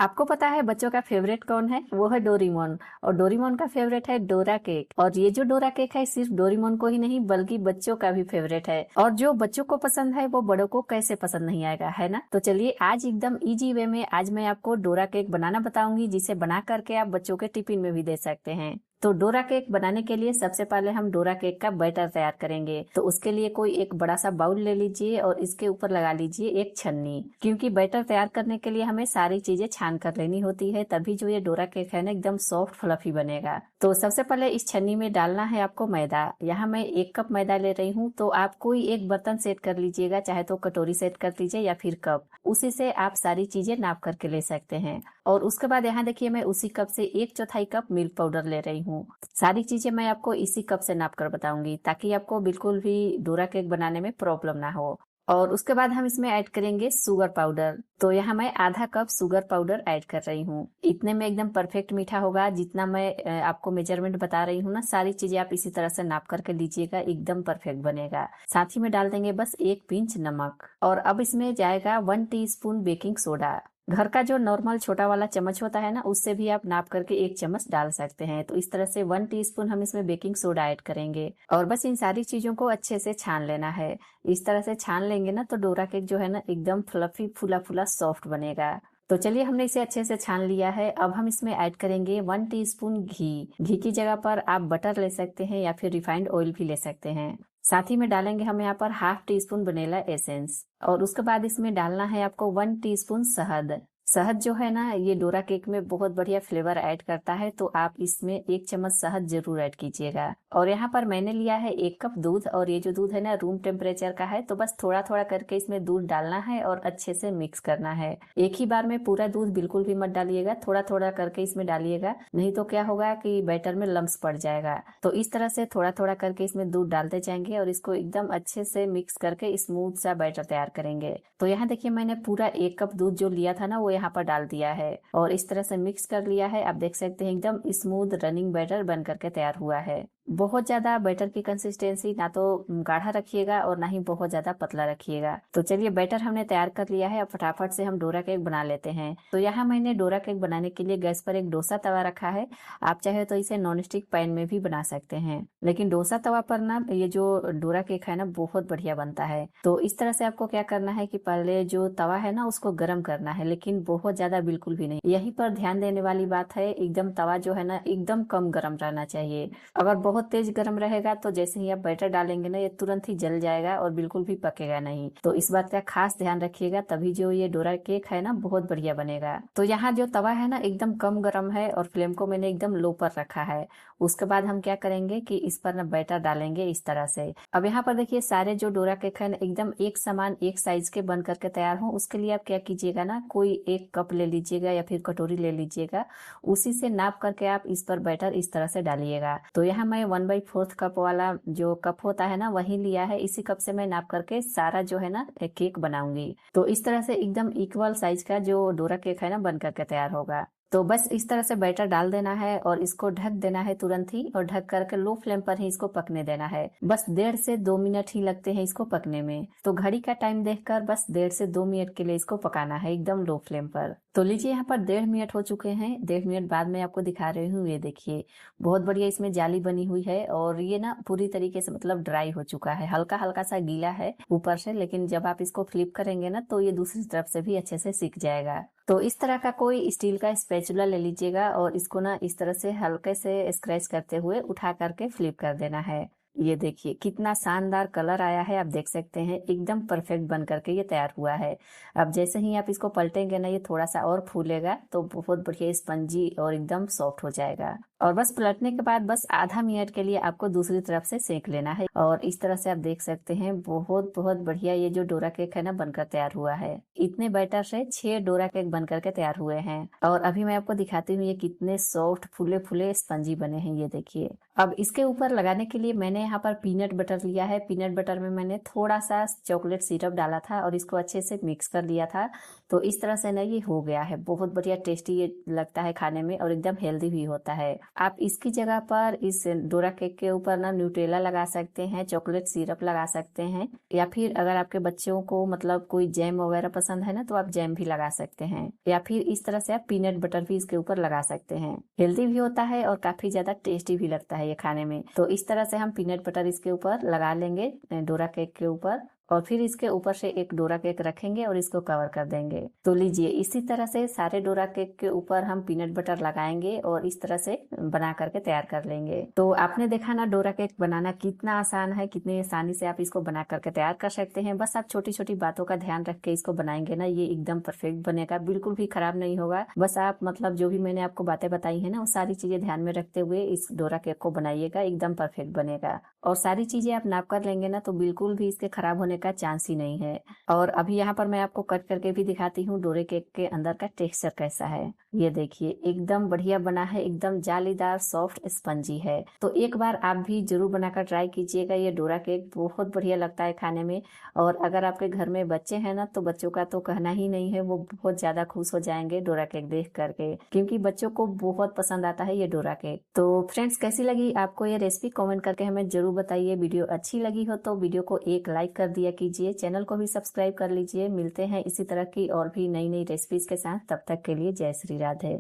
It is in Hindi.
आपको पता है बच्चों का फेवरेट कौन है? वो है डोरेमोन। और डोरेमोन का फेवरेट है डोरा केक। और ये जो डोरा केक है सिर्फ डोरेमोन को ही नहीं बल्कि बच्चों का भी फेवरेट है। और जो बच्चों को पसंद है वो बड़ों को कैसे पसंद नहीं आएगा, है ना? तो चलिए आज एकदम इजी वे में आज मैं आपको डोरा केक बनाना बताऊंगी, जिसे बना करके आप बच्चों के टिफिन में भी दे सकते हैं। तो डोरा केक बनाने के लिए सबसे पहले हम डोरा केक का बैटर तैयार करेंगे। तो उसके लिए कोई एक बड़ा सा बाउल ले लीजिए और इसके ऊपर लगा लीजिए एक छन्नी, क्योंकि बैटर तैयार करने के लिए हमें सारी चीजें छान कर लेनी होती है, तभी जो ये डोरा केक है ना एकदम सॉफ्ट फ्लफी बनेगा। तो सबसे पहले इस छन्नी में डालना है आपको मैदा। यहाँ मैं 1 कप मैदा ले रही हूँ, तो आप कोई एक बर्तन सेट कर लीजिएगा, चाहे तो कटोरी सेट कर लीजिए या फिर कप, उसी से आप सारी चीजें नाप करके ले सकते हैं। और उसके बाद यहाँ देखिए मैं उसी कप से 1/4 कप मिल्क पाउडर ले रही हूँ। सारी चीजें मैं आपको इसी कप से नाप कर बताऊंगी, ताकि आपको बिल्कुल भी डोरा केक बनाने में प्रॉब्लम ना हो। और उसके बाद हम इसमें ऐड करेंगे शुगर पाउडर। तो यहाँ मैं आधा कप शुगर पाउडर ऐड कर रही हूँ। इतने में एकदम परफेक्ट मीठा होगा, जितना मैं आपको मेजरमेंट बता रही हूँ ना, सारी चीजें आप इसी तरह से नाप करके लीजिएगा, एकदम परफेक्ट बनेगा। साथ ही में डाल देंगे बस 1 पिंच नमक। और अब इसमें जाएगा 1 टीस्पून बेकिंग सोडा। घर का जो नॉर्मल छोटा वाला चम्मच होता है ना, उससे भी आप नाप करके 1 चम्मच डाल सकते हैं। तो इस तरह से 1 टीस्पून हम इसमें बेकिंग सोडा ऐड करेंगे। और बस इन सारी चीजों को अच्छे से छान लेना है। इस तरह से छान लेंगे ना तो डोरा केक जो है ना एकदम फ्लफी फूला फूला सॉफ्ट बनेगा। तो चलिए हमने इसे अच्छे से छान लिया है। अब हम इसमें ऐड करेंगे 1 टीस्पून घी। घी की जगह पर आप बटर ले सकते हैं या फिर रिफाइंड ऑयल भी ले सकते हैं। साथ ही में डालेंगे हम यहाँ पर ½ टीस्पून वनीला एसेंस। और उसके बाद इसमें डालना है आपको 1 टीस्पून शहद। शहद जो है ना ये डोरा केक में बहुत बढ़िया फ्लेवर ऐड करता है, तो आप इसमें 1 चम्मच शहद जरूर ऐड कीजिएगा। और यहाँ पर मैंने लिया है 1 कप दूध, और ये जो दूध है ना रूम टेम्परेचर का है, तो बस थोड़ा थोड़ा करके इसमें दूध डालना है और अच्छे से मिक्स करना है। एक ही बार में पूरा दूध बिल्कुल भी मत डालिएगा, थोड़ा थोड़ा करके इसमें डालिएगा, नहीं तो क्या होगा कि बैटर में लम्स पड़ जाएगा। तो इस तरह से थोड़ा थोड़ा करके इसमें दूध डालते जाएंगे और इसको एकदम अच्छे से मिक्स करके स्मूथ सा बैटर तैयार करेंगे। तो यहाँ देखिए मैंने पूरा 1 कप दूध जो लिया था ना वो यहाँ पर डाल दिया है और इस तरह से मिक्स कर लिया है। आप देख सकते हैं एकदम स्मूथ रनिंग बैटर बन करके तैयार हुआ है। बहुत ज्यादा बैटर की कंसिस्टेंसी ना तो गाढ़ा रखिएगा और ना ही बहुत ज्यादा पतला रखिएगा। तो चलिए बैटर हमने तैयार कर लिया है, अब फटाफट से हम डोरा केक बना लेते हैं। तो यहाँ मैंने डोरा केक बनाने के लिए गैस पर एक डोसा तवा रखा है। आप चाहे तो इसे नॉन स्टिक पैन में भी बना सकते हैं, लेकिन डोसा तवा पर ना ये जो डोरा केक है ना बहुत बढ़िया बनता है। तो इस तरह से आपको क्या करना है कि पहले जो तवा है ना उसको गर्म करना है, लेकिन बहुत ज्यादा बिल्कुल भी नहीं। यहीं पर ध्यान देने वाली बात है, एकदम तवा जो है ना एकदम कम गर्म रहना चाहिए। अगर बहुत तेज गर्म रहेगा तो जैसे ही आप बैटर डालेंगे ना ये तुरंत ही जल जाएगा और बिल्कुल भी पकेगा नहीं। तो इस बात का खास ध्यान रखिएगा, तभी जो ये डोरा केक है ना बहुत बढ़िया बनेगा। तो यहाँ जो तवा है ना एकदम कम गर्म है और फ्लेम को मैंने एकदम लो पर रखा है। उसके बाद हम क्या करेंगे कि इस पर ना बैटर डालेंगे इस तरह से। अब यहाँ पर देखिए सारे जो डोरा केक है ना एकदम एक समान एक साइज के बन करके तैयार हो। उसके लिए आप क्या कीजिएगा ना, कोई 1 कप ले लीजिएगा या फिर कटोरी ले लीजिएगा, उसी से नाप करके आप इस पर बैटर इस तरह से डालिएगा। तो यहाँ मैं 1/4 कप वाला जो कप होता है ना वही लिया है, इसी कप से मैं नाप करके सारा जो है ना केक बनाऊंगी। तो इस तरह से एकदम इक्वल साइज का जो डोरा केक है ना बन करके तैयार होगा। तो बस इस तरह से बैटर डाल देना है और इसको ढक देना है तुरंत ही, और ढक करके लो फ्लेम पर ही इसको पकने देना है। बस 1.5 से 2 मिनट ही लगते हैं इसको पकने में। तो घड़ी का टाइम देखकर बस 1.5 से 2 मिनट के लिए इसको पकाना है एकदम लो फ्लेम पर। तो लीजिए यहाँ पर 1.5 मिनट हो चुके हैं। 1.5 मिनट बाद मैं आपको दिखा रही हूँ, ये देखिए बहुत बढ़िया इसमें जाली बनी हुई है और ये ना पूरी तरीके से मतलब ड्राई हो चुका है, हल्का हल्का सा गीला है ऊपर से, लेकिन जब आप इसको फ्लिप करेंगे ना तो ये दूसरी तरफ से भी अच्छे से सिक जाएगा। तो इस तरह का कोई स्टील का स्पैचुला ले लीजिएगा और इसको ना इस तरह से हल्के से स्क्रैच करते हुए उठा करके फ्लिप कर देना है। ये देखिए कितना शानदार कलर आया है, आप देख सकते हैं एकदम परफेक्ट बन करके ये तैयार हुआ है। अब जैसे ही आप इसको पलटेंगे ना ये थोड़ा सा और फूलेगा, तो बहुत बढ़िया स्पंजी और एकदम सॉफ्ट हो जाएगा। और बस पलटने के बाद बस आधा मिनट के लिए आपको दूसरी तरफ से सेक लेना है। और इस तरह से आप देख सकते हैं बहुत बहुत बढ़िया ये जो डोरा केक है ना बनकर तैयार हुआ है। इतने बैटर से 6 डोरा केक बनकर के तैयार हुए हैं। और अभी मैं आपको दिखाती हूँ ये कितने सॉफ्ट फूले फूले स्पंजी बने हैं, ये देखिए। अब इसके ऊपर लगाने के लिए मैंने यहाँ पर पीनट बटर लिया है। पीनट बटर में मैंने थोड़ा सा चॉकलेट सिरप डाला था और इसको अच्छे से मिक्स कर लिया था। तो इस तरह से ना ये हो गया है, बहुत बढ़िया टेस्टी ये लगता है खाने में और एकदम हेल्दी भी होता है। आप इसकी जगह पर इस डोरा केक के ऊपर ना न्यूटेला लगा सकते हैं, चॉकलेट सिरप लगा सकते हैं, या फिर अगर आपके बच्चों को मतलब कोई जैम वगैरह पसंद है ना तो आप जैम भी लगा सकते हैं, या फिर इस तरह से आप पीनट बटर भी इसके ऊपर लगा सकते हैं। हेल्दी भी होता है और काफी ज्यादा टेस्टी भी लगता है ये खाने में। तो इस तरह से हम पीनट बटर इसके ऊपर लगा लेंगे डोरा केक के ऊपर, और फिर इसके ऊपर से एक डोरा केक रखेंगे और इसको कवर कर देंगे। तो लीजिए इसी तरह से सारे डोरा केक के ऊपर हम पीनट बटर लगाएंगे और इस तरह से बना करके तैयार कर लेंगे। तो आपने देखा ना डोरा केक बनाना कितना आसान है, कितनी आसानी से आप इसको बना करके तैयार कर सकते हैं। बस आप छोटी छोटी बातों का ध्यान रख के इसको बनाएंगे ना, ये एकदम परफेक्ट बनेगा, बिल्कुल भी खराब नहीं होगा। बस आप मतलब जो भी मैंने आपको बातें बताई है ना वो सारी चीजें ध्यान में रखते हुए इस डोरा केक को बनाइएगा, एकदम परफेक्ट बनेगा। और सारी चीजें आप नाप कर लेंगे ना तो बिल्कुल भी इसके खराब होने का चांस ही नहीं है। और अभी यहाँ पर मैं आपको कट करके भी दिखाती हूँ डोरे केक के अंदर का टेक्सचर कैसा है। ये देखिए एकदम बढ़िया बना है, एकदम जालीदार सॉफ्ट स्पंजी है। तो एक बार आप भी जरूर बनाकर ट्राई कीजिएगा, ये डोरा केक बहुत बढ़िया लगता है खाने में। और अगर आपके घर में बच्चे हैं ना तो बच्चों का तो कहना ही नहीं है, वो बहुत ज्यादा खुश हो जाएंगे डोरा केक देख करके, क्योंकि बच्चों को बहुत पसंद आता है ये डोरा केक। तो फ्रेंड्स कैसी लगी आपको ये रेसिपी कमेंट करके हमें जरूर बताइए। वीडियो अच्छी लगी हो तो वीडियो को एक लाइक कर दिया कीजिए, चैनल को भी सब्सक्राइब कर लीजिए। मिलते हैं इसी तरह की और भी नई नई रेसिपीज के साथ, तब तक के लिए जय श्री राधे।